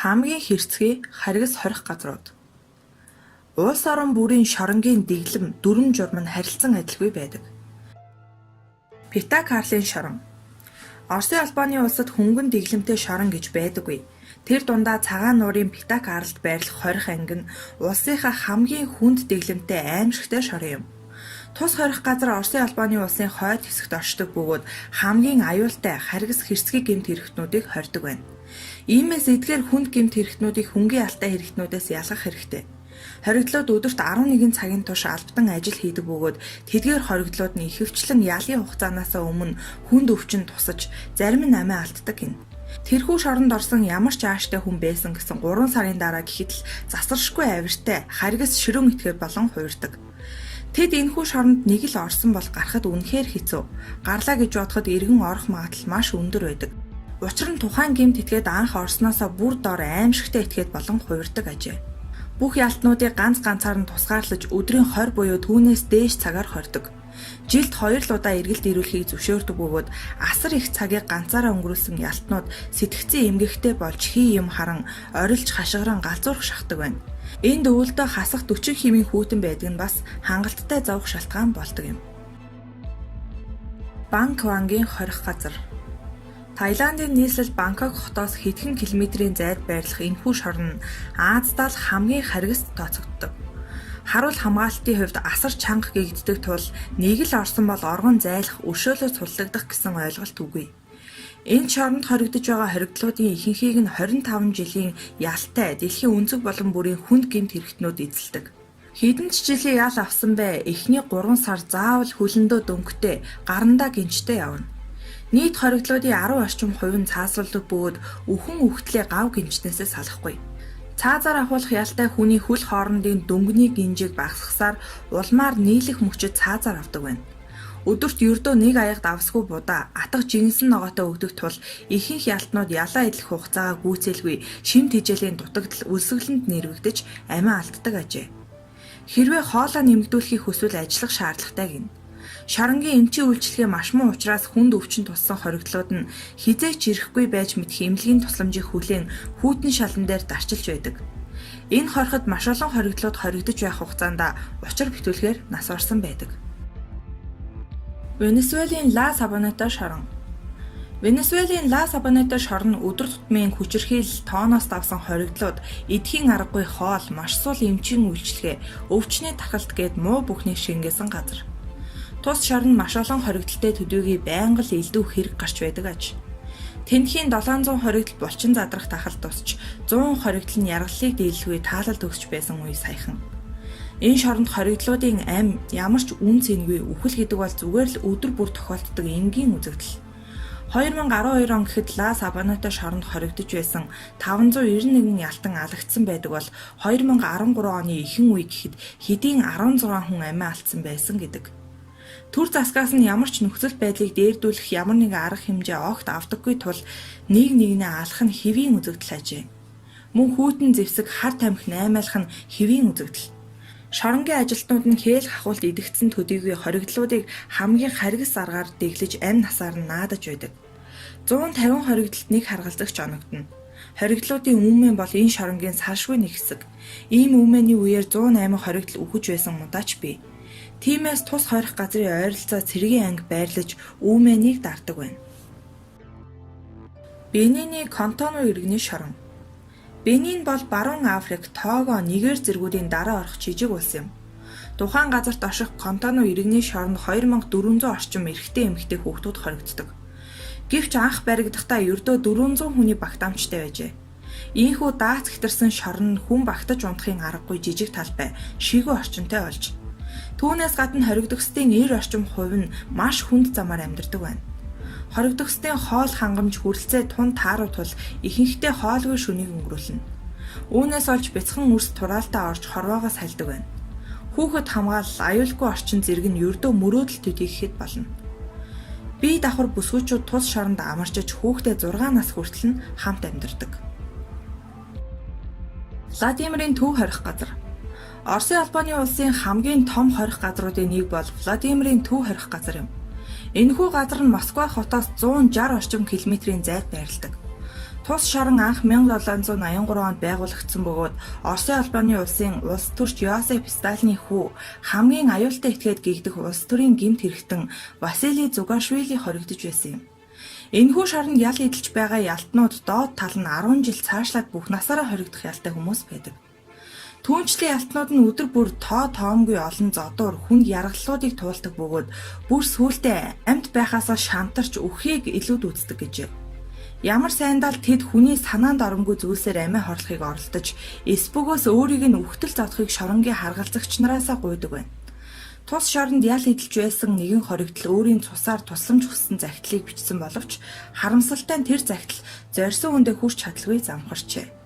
Хамгийн хэрцгий харгас хорих газрууд. Улс орон бүрийн шоронгийн дэглэм дүрм журам нь харилцан адилгүй байдаг. Пита Карлын шорон. Оросын албаны улсад хөнгөн дэглэмтэй шорон гэж байдаггүй. Тэр дундаа цагаан нуурын Пита Карлд байрлах хорих анги нь улсынхаа хамгийн хүнд дэглэмтэй аимшигтай шорон юм. Тус хорих газар Оросын албаны улсын хойд хэсэгт оршдог бөгөөд хамгийн аюултай харгас хэрцгий гэмт хэрэгтнүүдийг хордог байна. Иймээс эдгээр хүнд гэмт хэрэгтнүүдийг хөнгөн алтай хэрэгтнүүдээс ялгах хэрэгтэй. Хоригдлууд өдөрт 11 цагийн турш албатан ажил хийдэг бөгөөд тэдгээр хоригдлууд нь ихэвчлэн ялын хугацаанаас өмнө хүнд өвчин тусаж зарим нь амиа алддаг гин. Тэрхүү шоронд орсон ямар ч ааштай хүн байсан гэсэн 3 сарын дараа гэхэд л засаршгүй авиртай харгас ширүүн итгээ болон хуурдаг. Тэд энэхүү шоронд нэг л орсон бол гарахад үнэхээр хэцүү. Гарлаа гэж бодоход эргэн орох магадлал маш өндөр байдаг. Учир нь тухайн гэмт этгээд анх орсноосоо бүр доор аимшигтай этгээд болон хуурдаг ажээ. Бүх ялтнуудыг ганц ганцаар нь тусгаарлаж өдрийн 20 буюу түүнээс дээш цагаар хордог. Жилд 2 удаа эргэлт ирүүлэхийг зөвшөөрдөг бөгөөд асар их цагийг ганцаараа өнгөрүүлсэн ялтнууд сэтгцэн эмгэгтэй болж хий юм харан орилж хашгиран галзуурх шахдаг байна. Энд өвөлдөө хасах 40 хэмийн хүйтэн байдаг нь бас хангалттай зовх шалтгаан болдог юм. Бангкогийн хорих газар. Таиландын нийслэл Бангкок хотоос хэдхэн километрийн зайд байрлах энэхүү шорон нь Аздаа л хамгийн харгист тооцогддог. Харуул хамгаалалтын хувьд асар чанга гэгддэг тул нэг л орсон бол оргон зайлах, өршөөлөж суллагдах гэсэн ойлголт үгүй. Энэ шоронд хоригдож байгаа хоригдлуудын ихэнхийг нь 25 жилийн ялтай дэлхийн өнцөг болон бүрийн хүнд гэмт хэрэгтнүүд эзэлдэг. Хэдэн ч жилийн ял авсан бай эхний 3 сар заавал хөлөндөө дөнгөтэй, гарандаа гинжтэй явна. Нийт хоригдлуудын 10 орчим хувь нь цаасруулдаг бөгөөд өвхөн үхтлээ гав гинжнээсээ салахгүй. Цаазаар ахуулах ялтай хүний хөл хоорондын дөнгөний гинжийг багасгасаар улмаар нийлэх мөчөд цаазаар авдаг байна. Өдөрт ердөө нэг аягт авсгүй будаа атга жинсэн ногоотой өгдөг тул ихэнх ялтнууд ялаа идэх хугацаагаа гүйцээлгүй шимт хижээлийн дутагдал үлсгэлэнд нэрвэгдэж амиа алддаг ажээ. Хэрвээ хоолоо нэмэгдүүлэхийг хүсвэл ажиллах шаардлагатай гин. Шоронгийн эмчийн үйлчлэгээ маш муу учраас хүнд өвчин туссан хоригдлууд нь хизээч ирэхгүй байж мэдэх эмнэлгийн тусламжийг хүлээн хүйтэн шалан дээр дарчилж байдаг. Энэ хорход маш олон хоригдлууд хоригдож байх хугацаанд учир битүүлэхээр нас орсон байдаг. Венесуелийн Ла Сабонета шорон. Венесуелийн Ла Сабонета шорон өдөр тутмын хүчирхийлэл тооноос давсан хоригдлууд, эдхийн аргагүй хоол, маш сул эмчийн үйлчлэгээ, өвчний тахалт гээд муу бүхнийг шингээсэн газар. Тус шорон маш олон хоригдлолтой төдийгүй байнга л элдв хэрэг гарч байдаг аж. Тэнхийн 700 хоригдол булчин задрах тахалт тусч 100 хоригдол нь яргаллыг дийлгүй таалал төгсч байсан үе саяхан. Энэ шоронд хоригдлуудын ам ямар ч үн цэнгүй үхэл гэдэг бол зүгээр л өдөр бүр тохиолддог энгийн үзэгдэл. 2012 он гэхэд Ла Сабонета шоронд хоригдож байсан 591 ялтан алагдсан байдаг бол 2013 оны ихэнх үе гэхэд хэдийн 16 хүн амиа алдсан байсан гэдэг. Түр засгаас нь ямар ч нөхцөл байдлыг дээрдүүлэх ямар нэгэн арга хэмжээ огт авдаггүй тул нэг нэгнээ алах нь хэвийн үзэгдэл ажээ. Мөн хүйтэн зэвсэг хар тамхи наймаалах нь хэвийн үзэгдэл. Шоронгийн ажилтнууд нь хээл хахуулт идэгдсэн төдийгүй хоригдлуудыг хамгийн харгас аргаар дэглэж амь насаар нь наадаж байдаг. 150 хоригдлолд нэг харгалзагч оногдно. Хоригдлуудын үнэн бол энэ шоронгийн салшгүй нэг хэсэг. Ийм үнэний үеэр 108 хоригдол үхэж байсан мудаач бий. Тиймээс тус хорих газрын ойролцоо цэргийн анги байрлаж үүмэнийг дардаг байна. Бенины Контоно иргэний шорон. Бенин бол баруун Африк, Того, Нигер зэргүүдийн дараа орох жижиг улс юм. Тухайн газарт орших Контоно иргэний шоронд 2400 орчим эрэгтэй эмэгтэй хүүхдүүд хоригддог. Гэвч анх баригдахдаа ердөө 400 хүний багт амчтай байжээ. Ийхүү даац хэтэрсэн шорон нь хүн багтаж унтахын аргагүй жижиг талбай, шигүү орчинтой болж. Түүнээс гадна хоригдохсдын 90 орчим хувь нь маш хүнд замаар амьдардаг байна. Хоригдохсдын хоол хангамж хүрэлцээ тун тааруу тул ихэнхдээ хоолгүй шөнийг өнгөрүүлнэ. Үүнээс олж бяцхан үрс тураалтаа орж хорвоогоо сальдаг байна. Хүүхэд хамгаалал аюулгүй орчин зэрэг нь ердөө мөрөөдөл төдийгэхэд болно. Бие давхар бүсгүйчүүд тус шоронд амарчиж хүүхдээ 6 нас хүртэл нь хамт амьдардаг. Владимирийн төв хорих газар. Оросын албаны улсын хамгийн том хорих газруудын нэг бол Владимирийн төв хорих газар юм. Энэхүү газар нь Москва хотоос 160 орчим километрийн зайд байрладаг. Тус шорон анх 1783 онд байгуулагдсан бөгөөд Оросын албаны улсын улс төрч Йосеф Сталиний хүү хамгийн аюултай этгээд гэгдэх улс төрийн гэмт хэрэгтэн Василий Зугашвили хоригдож байсан юм. Энэхүү шоронд ял идэлж байгаа ялтнууд доод тал нь 10 жил цаашлаад бүх насаараа хоригдох ялтай хүмүүс байдаг. Түүнчлэн ялтнууд нь өдөр бүр тоомгүй олон зодуур хүнд яргаллуудыг туулдаг бөгөөд бүр сүултээ амьд байхаасаа шантарч үххийг илүүд үздэг гэжээ. Ямар сайндаа тэд хүний санаанд оромгүй зүйлсээр амиа хорлохыг оролдож, эс бөгөөс өөрийг нь үхтэл зодохыг шоронгийн харгалзагч нараасаа гуйдаг байна. Тус шоронд ял идэлж байсан нэгэн хоригдол өөрийн цусаар тусламж хүссэн захидлыг бичсэн боловч харамсалтай нь тэр захидал зорьсон хүндээ хүрч чадалгүй замхарчээ.